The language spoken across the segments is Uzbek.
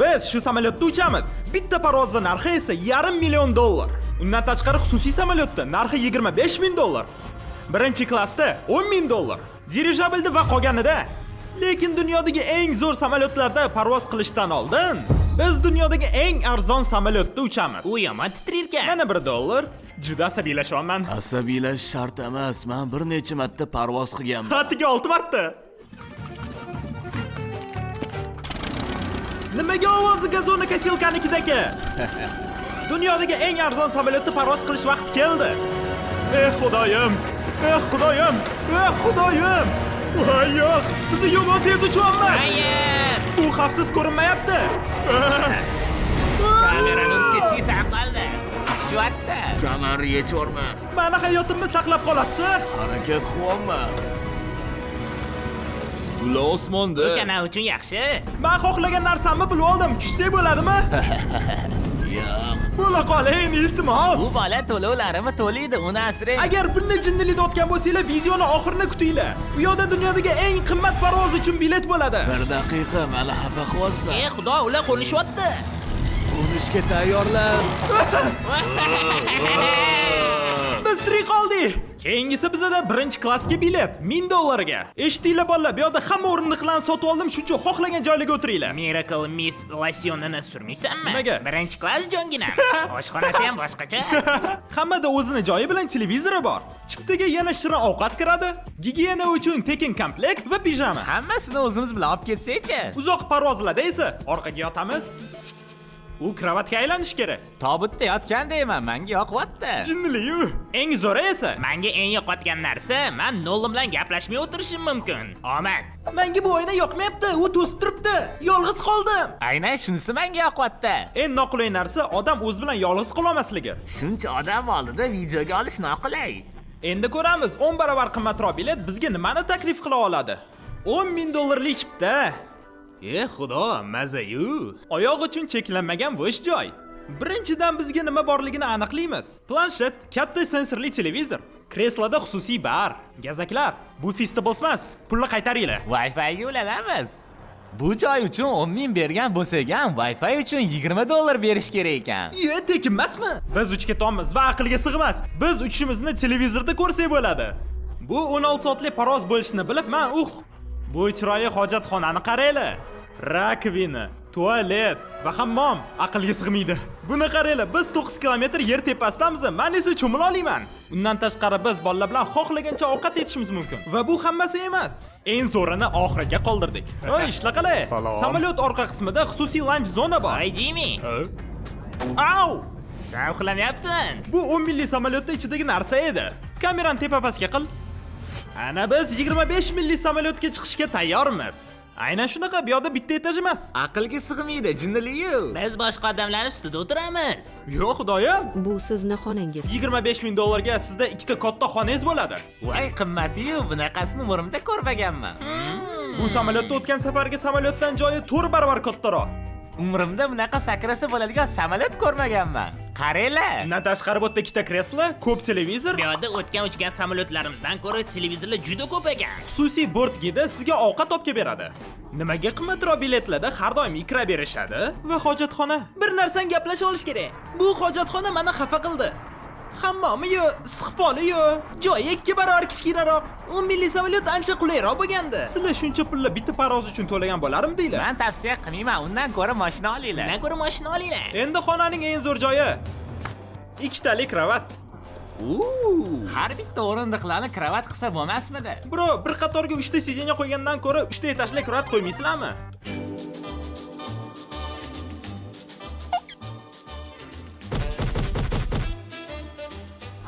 Biz shu samolyotda uchamiz. Bitta parvozning narxi esa $500,000. Undan tashqari xususiy samolyotda narxi $25,000. Birinchi klassda $10,000. Dirijablda va qolganida. Lekin dunyodagi eng zo'r samolyotlarda parvoz qilishdan oldin biz dunyodagi eng arzon samolyotda uchamiz. U yomon titrayotgan. Mana $1. Juda asabiylashyapman. Asabiylash shart emas. Men bir necha marta parvoz qilganman. Hatiga 6 marta. Nimaga ovozi gazonni kasilkanikidagi? Dunyodagi eng arzon samolyotda parvoz qilish vaqti keldi. Xudoyim. Xudoyim. Xudoyim. Voy yo'q, biz yomon tez uchyapmiz. Hayır. U xavfsiz ko'rinmayapti. Kamerani o'tkazishga saqlab qoldi. Shu yerda. Kamarni yechorma. Meni hayotimni saqlab qolasiz. Harakat qilyapman. Ular osmonda. Bu kanal uchun yaxshi. Men xohlagan narsamni bilib oldim. Tushsak bo'ladimi? Yo'q. Bo'la qoling, iltimos. Bu bola to'lovlarimi to'laydi, uni asrang. Agar bunday jinnilikda o'tgan bo'lsanglar, videoni oxirini kutinglar. Bu yoqda dunyodagi eng qimmat parvoz uchun bilet bo'ladi. Bir daqiqa, meni xafa qilyapsan. Xudo, ular qo'nishyapti. Qo'nishga tayyorlan. Biz tirik qoldik. Keyingisi bizada birinchi klassga bilet $1000 ga. Eshitdinglar bolalar, bu yoqda hamma o'rindiqlarni sotib oldim, shuncha xohlagan joylarga o'tiringlar. Miracle Miss losyonini surmaysanmi? Nimaga? Birinchi klass jongina. Oshxonasi ham boshqacha. Hammada o'zini joyi bilan televizori bor. Chiptaga yana shirin ovqat kiradi. Gigiyena uchun tekin komplekt va pijama. Hammasini o'zimiz bilan olib ketsak-chi. Uzoq parvozlarda esa orqaga yotamiz. U kravatga aylanish kerak. Tobutda yotgandayman, menga yoqyapti. Jinnilik-u. Eng zo'ri esa Menga eng yoqayotgan narsa, men Nolan bilan gaplashmay o'tirishim mumkin. Omad. menga bu oyna yoqmayapti. U to'sib turibdi. Yolg'iz qoldim. Aynan shunisi menga yoqyapti. Eng noqulay narsa odam o'zi bilan yolg'iz qola olmasligi. Shuncha odam oldida videoga olish noqulay. Endi ko'ramiz, 10 barobar qimmatroq bilet bizga nimani taklif qila oladi. $10,000lik chipta. Xudo, maza-yu. Oyoq uchun cheklanmagan bo'sh joy. Birinchidan bizga nima borligini aniqlaymiz. Planshet, katta sensorli televizor, kresloda xususiy bar, gazaklar. Bu Feastables emas, pulni qaytaringlar. Wi-Fi ga ulanamiz. Bu joy uchun 10,000 bergan bo'lsak ham, Wi-Fi uchun $20 berish kerak ekan. Tekin emasmi? Biz uchga tommiz va aqlga sig'mas. Biz uchimizni televizorda ko'rsak bo'ladi. Bu 16 soatlik parvoz bo'lishini bilib, men bu chiroyli hojatxonani qaranglar. Rakvina, tualet va hammom aqlga sig'maydi. Buni qaranglar, biz 9 kilometr yer tepasidamiz. Men esa cho'mila olaman. Undan tashqari biz bolalar bilan xohlagancha ovqat yetishimiz mumkin. Va bu hammasi emas. Eng zo'rini oxiriga qoldirdik. Voy, ishla qalay. Samolyot orqa qismida xususiy lounge zona bor. Voy Jimmy. Au! Sen uxlamayapsan. Bu 10 millik samolyotda ichidagi narsa edi. Kamerani tepa-pastga qil. Ana biz 25 millik samolyotga chiqishga tayyormiz. Aynan shunaqa, bu yoqda bitta etaj emas. Aqlga sig'maydi, jinnilik-yu. Biz boshqa odamlar ustida o'tiramiz. Yo'q, xudoyim. Bu sizni xonangiz. $25,000 ga sizda ikkita katta xonangiz bo'ladi. Voy qimmati-yu, bunaqasini umrimda ko'rmaganman. Bu samolyotda o'tgan safargi samolyotdan joyi 4 barobar kattaroq. Umrimda bunaqa sakrasa bo'ladigan samolyot ko'rmaganman. Qaranglar. Undan tashqari bu yerda ikkita kreslo, ko'p televizor. Bu yerda o'tgan uchgan samolyotlarimizdan ko'ra televizorlar juda ko'p ekan. Xususiy bort gidi sizga ovqat olib beradi. Nimaga qimmatroq biletlarda har doim ikra berishadi va hojatxona. Bir narsani gaplashib olish kerak. Bu hojatxona meni xafa qildi. Hammomi-yu, issiqpoli-yu, joyi 2 barobar kichkinaroq. 10 millik samolyot ancha qulayroq bo'lgandi. Sizlar shuncha pulni bitta parvoz uchun to'lagan bo'larim deylar. Men tavsiya qilmayman, undan ko'ra mashina olinglar. Undan ko'ra mashina olinglar. Endi xonaning eng zo'r joyi. 2 talik kravat. Har bitta o'rindiqlarni kravat qilsa bo'lmasmidi? Bro, bir qatorga 3 ta sidenya qo'ygandan ko'ra 3 ta etajli kravat qo'ymaysizlarmi?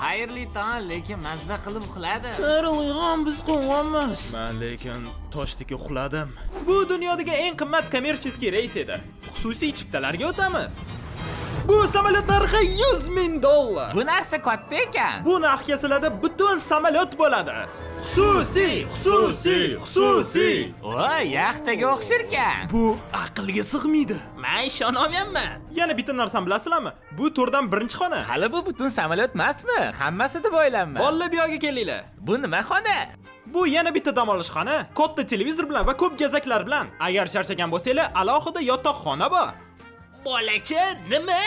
Xayrli tong, lekin mazza qilib uxladi. Uyg'on, biz qo'ng'onmiz. Men lekin toshdagi uxladim. Bu dunyodagi eng qimmat kommersiy reys edi. Xususiy chiptalarga o'tamiz. Bu samolyot narxi $100,000. Bu narsa katta ekan. Bu narxga sizlarda butun samolyot bo'ladi. Xususiy. Voy, yaxtaga o'xsharkan. Bu aqlga sig'maydi. Men ishonolmayapman. Yana bitta narsani bilasizlarmi? Bu to'rdan birinchi xona. Hali bu butun samolyot emasmi? Hammasi deb o'ylayman. Bolla bu yoqqa kelinglar. Bu nima xona? Bu yana bitta dam olish xona, katta televizor bilan va ko'p gazaklar bilan. Agar charchagan bo'lsanglar, alohida yotoqxona bor. Bolacha, nima?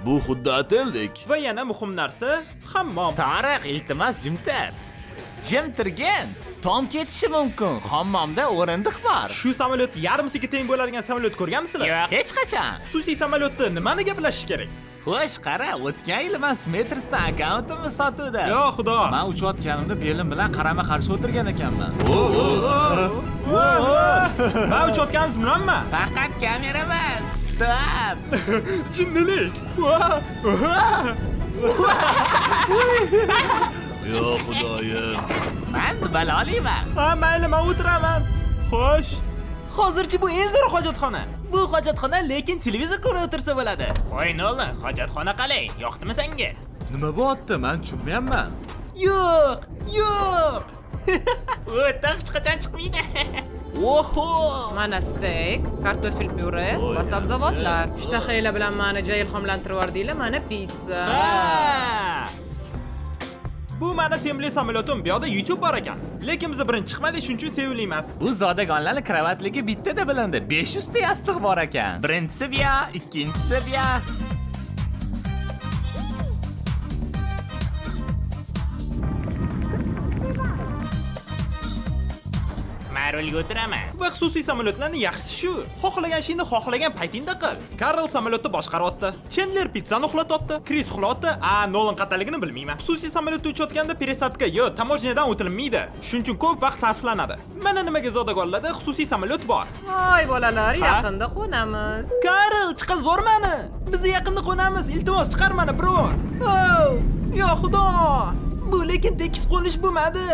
Bu xuddi oteldek. Va yana muhim narsa, hammom. Tariq, iltimos jim tur. Jim turgin. Tom ketishi mumkin. Hammomda o'rindiq bor. Shu samolyot yarmisiga teng bo'ladigan samolyot ko'rganmisizlar? Yo'q, hech qachon. Xususiy samolyotda nimani gaplashish kerak? Xo'sh, qara, o'tgan yil men Smeters'da akkauntimni sotuvdim. Yo xudo. Men uchayotganimda belim bilan qarama-qarshi o'tirgan ekanman. Men uchayotganimiz bilanmi? Faqat kamera emas. Stop. Jinnilik. Yo xudoyim. Men dubaloliyman. Ha, mayli, men o'tiraman. Xo'sh. Hozirchi bu eng zo'r hojatxona. Bu hojatxona, lekin televizor ko'rib o'tirsa bo'ladi. Voy Nolan, hojatxona qalay? Yoqdimi senga? Nima bo'pti? Men tushunmayapman. Yo'q. O'ta hech qachon chiqmaydi. Oho! Mana steak, kartofel pyure va sabzavotlar. Ishtahanglar bilan meni ja ilhomlantirib yubordinglar, mana pizza. Ha! Bu mana sevimli samolyotim, bu yoqda YouTube bor ekan. Lekin biz birinchi chiqmaydi, shuning uchun sevimli emas. Bu zodagonlarning kravatligi bittada bilindi. 500 ta yostiq bor ekan. Birinchisi bu, ikkinchisi bu. Men rolga o'tiraman. Va xususiy samolyotlarning yaxshisi shu. Xohlagan ishingni xohlagan paytingda qil. Karl samolyotda boshqaryapti. Chandler pizzani uxlatyapti. Kris uxlayapti. Nolan qataligini bilmayman. Xususiy samolyotda uchayotganda peresadka yo tamojnadan o'tilmaydi. Shuning uchun ko'p vaqt sarflanadi. Mana nimaga zodagonlarda xususiy samolyot bor. Voy bolalar, yaqinda qo'namiz. Karl, chiqazvor meni. Biz yaqinda qo'namiz. Iltimos chiqar meni, bro. Yo xudo. Bu lekin tekis qo'nish bo'lmadi.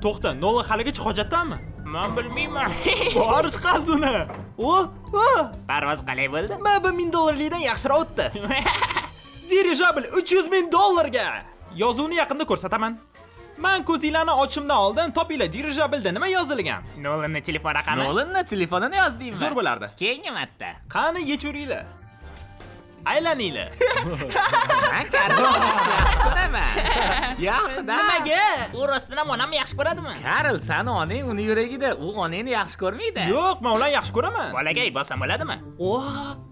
To'xta, Nolan haligacha hojatdanmi? Men bilmayman. Bor chiqaz uni. Parvoz qalay bo'ldi? Mana $1000 yaxshiroq o'tdi. Dirijabil $300,000 ga. Yozuvni yaqinda ko'rsataman. Men ko'zinglarni ochimdan oldin topinglar dirijabilda nima yozilgan. Nolanning telefon raqami. Nolanning telefonini yozdingmi? Zo'r bo'lardi. Keyingi marta. Qani yechuringlar. Aylaninglar. Men ko'raman. Yaxshi, Nimaga? U rostdan ham onam yaxshi ko'radimi? Karl, sani onang uni yuragida, u onangni yaxshi ko'rmaydi. Yo'q, men ularni yaxshi ko'raman. Bolagay bosam bo'ladimi?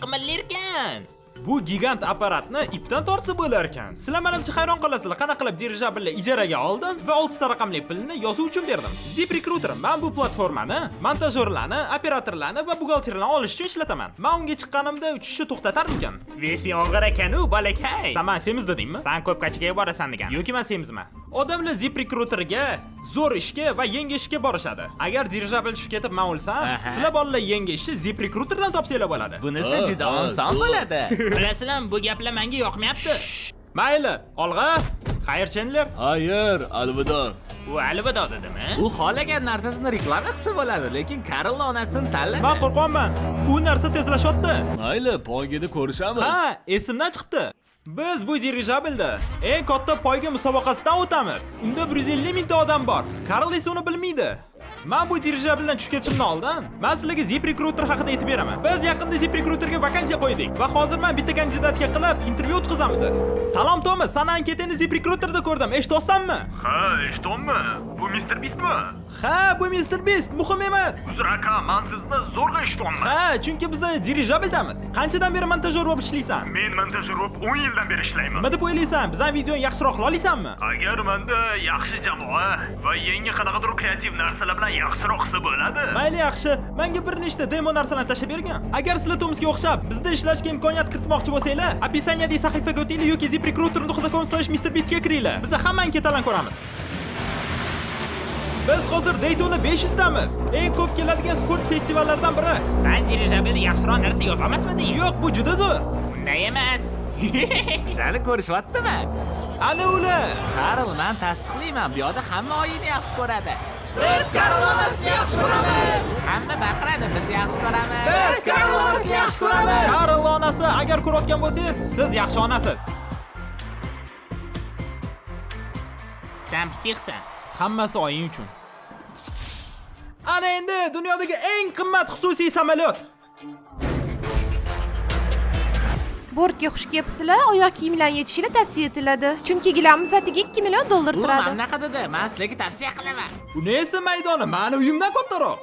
Qimillarkan. Bu gigant apparatni ipdan tortsa bo'lar ekan. Sizlar menimcha hayron qolasizlar, qanaqa qilib dirijabilni ijaraga oldim va 6 ta raqamli pulni yozuv uchun berdim. ZipRecruiter men bu platformani montajyorlarni, operatorlarni va buxgalterlarni olish uchun ishlataman. Men unga chiqqanimda uchishni to'xtatarmikan? Vesi og'ir ekan-u, bolakay. Sen men semiz dedingmi? Sen ko'p kachiga borasan degan. Yoki men semizman. Odamlar ZipRecruiterga zo'r ishga va yangi ishga borishadi. Agar dirijabil tushib ketib men o'lsam, sizlar bolalar yangi ishni ZipRecruiterdan topsanglar bo'ladi. Bunisi juda oson bo'ladi. Bilasizlar, bu gaplar menga yoqmayapti. Mayli, olg'a. Xayr, Chandler. Xayr, alvido. U albatta dedimi? U xohlagan narsasini reklama qilsa bo'ladi, lekin Karl onasini tanladi. Men qo'rqyapman. Bu narsa tezlashyapti. Mayli, poygada ko'rishamiz. Ha, esimdan chiqdi. Biz bu dirijabilda eng katta poyga musobaqasidan o'tamiz. Unda 150 mingta odam bor. Karl esa uni bilmaydi. Men bu dirijabildan tushib ketishimdan oldin men sizlarga ZipRecruiter haqida aytib beraman. Biz yaqinda ZipRecruiterga vakansiya qo'ydik va hozir men bitta kandidatga qilib intervyu o'tkazamiz. Salom Tomas, sana anketani ZipRecruiterda ko'rdim. Eshityapsanmi? Ha, eshitdimmi? Bu Mr. Beastmi? Ha, bu Mr. Beast, muhim emas. Uzr aka, men sizni zo'rg'a eshitdimmi? Ha, chunki biz dirijabildamiz. Qanchadan beri montajyor bo'lib ishlaysan? Men montajyor bo'lib 10 yildan beri ishlayman. Nima deb o'ylaysan? Bizning videoni yaxshiroq qila olasanmi? Agar menda yaxshi jamoa va yangi qanaqadir kreativ narsalar bilan yaxshiroq qilsa bo'ladi. Mayli, yaxshi. Menga bir nechta demo narsalarni tashlab bergan. Agar sizlar Tomsga o'xshab bizda ishlashga imkoniyat kiritmoqchi bo'lsanglar, описаниядagi sahifaga o'tinglar yoki ziprecruiter.com/MrBeastga kiringlar. Biz hamma anketalarni ko'ramiz. Biz hozir Daytona 500 damiz. Eng ko'p keladigan sport festivallaridan biri. Sen dirijabilda yaxshiroq narsa yozolmasmiding? Yo'q, bu juda zo'r. Unday emas. Seni ko'rishyaptimi? Ana ular. Karl, men tasdiqlayman, bu yoqda hamma oyini yaxshi ko'radi. Biz Karl onasini yaxshi ko'ramiz. Hamma baqiradi, biz yaxshi ko'ramiz. Biz Karl onasini yaxshi ko'ramiz. Karl onasi, agar ko'rayotgan bo'lsangiz, siz yaxshi onasiz. Sen psixsan. Hammasi oying uchun. Ana endi dunyodagi eng qimmat xususiy samolyot. Bortga xush kelibsizlar, oyoq kiyimlarni yechishni tavsiya etiladi. Chunki gilamimiz atiga 2 million dollar Bu turadi. mamlaqa dedi. Men sizlarga tavsiya qilaman. Buni esa maydoni mani uyimdan kattaroq.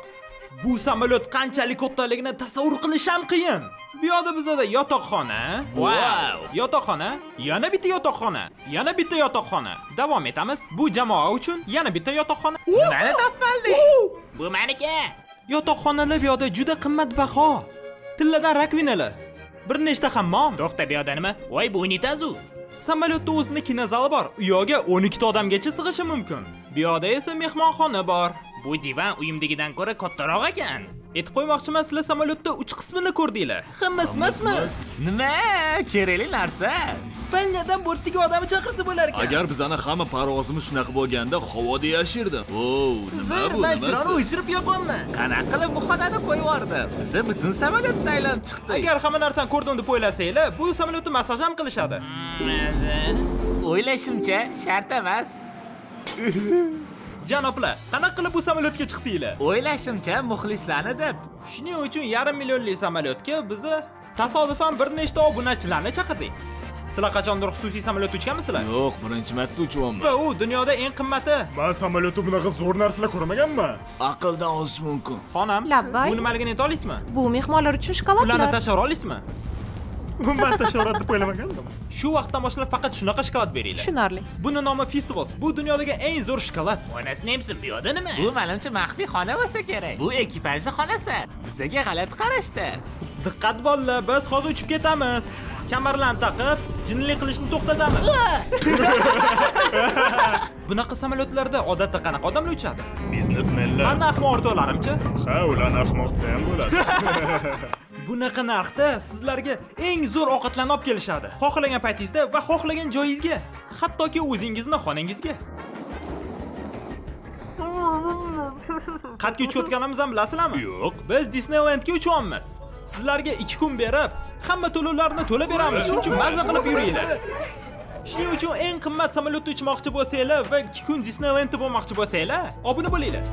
Bu samolyot qanchalik kattaligini tasavvur qilish ham qiyin. Bu yoqda bizada yotoqxona, Wow. yotoqxona, yana bitta yotoqxona, yana bitta yotoqxona. Davom etamiz. Bu jamoa uchun yana bitta yotoqxona. Mana topmaldik. Bu meniki. Yotoqxonalar bu yoqda juda qimmatbaho. Tilladan rakvinalar. Bir nechta hammom. To'xta, bu yoqda nima? Voy, bu unitazu. Samolyotda o'zini kinozali bor. U yoqga 12 ta odamgacha sig'ishi mumkin. Bu yoqda esa mehmonxona bor. Bu divan uyimdagidan ko'ra kattaroq ekan. Aytib qo'ymoqchiman, sizlar samolyotda 3 qismini ko'rdinglar. Hammasi emasmi? Nima? Kerakli narsa. Ispaniyadan bortdagi odamni chaqirsa bo'lar ekan. Agar bizani hamma parvozimiz shunaqa bo'lganda havoda yashirdi. Nima bu? majroni o'chirib yoqaman. Qanaqa qilib bu xonani qo'yib yubordi? Biz butun samolyotda aylanib chiqdik. Agar hamma narsani ko'rdim deb o'ylasanglar, bu samolyotda massaj ham qilishadi. O'ylashimcha, shart emas. Janoblar, qanaqa qilib bu samolyotga chiqdinglar? O'ylashimcha, muxlislarni deb. Shuning uchun 1,5 millionlik samolyotga biz tasodifan bir nechta obunachilarni chaqirdik. Sizlar qachondir xususiy samolyotda uchganmisizlar? Yo'q, birinchi marta uchyapman. Va u dunyoda eng qimmati. Men samolyotda bunaqa zo'r narsalar ko'rmaganman. Aqldan ozish mumkin. Xonam, Labbay. bu nimaligini ayta olasizmi? Bu mehmonlar uchun Ularni shokoladlar. tashlab olasizmi? Men tashavvur deb o'ylamagandim. Shu vaqtdan boshlab faqat shunaqa shokolad beringlar. Tushunarli. Buni nomi Festivals. Bu dunyodagi eng zo'r shokolad. Onasi nemsiz, bu yoqda nima? Bu menimcha maxfiy xona bo'lsa kerak. Bu ekipajning xonasi. Bizga g'alati qarashdi. Diqqat bolalar, biz hozir uchib ketamiz. Kamarlarni taqib, jinnilik qilishni to'xtatamiz. Bunaqa samolyotlarda odatda qanaqa odamlar uchadi? Biznesmenlar. Mana ahmoq o'rtoqlarimcha. Ha, ularni ahmoq desa ham bo'ladi. Bunaqa narxda sizlarga eng zo'r ovqatlarni olib kelishadi. Xohlagan paytingizda va xohlagan joyingizga, hattoki o'zingizning xonangizga. Qatga uchayotganimizni ham bilasizlarmi? Yo'q. Biz Disneylandga uchyapmiz. Sizlarga 2 kun berib, hamma to'lovlarni to'lab beramiz. Shuning uchun mazza qilib yuringlar. Shuning uchun eng qimmat samolyotda uchmoqchi bo'lsanglar va 2 kun Disneylandda bo'lmoqchi bo'lsanglar, obuna bo'linglar.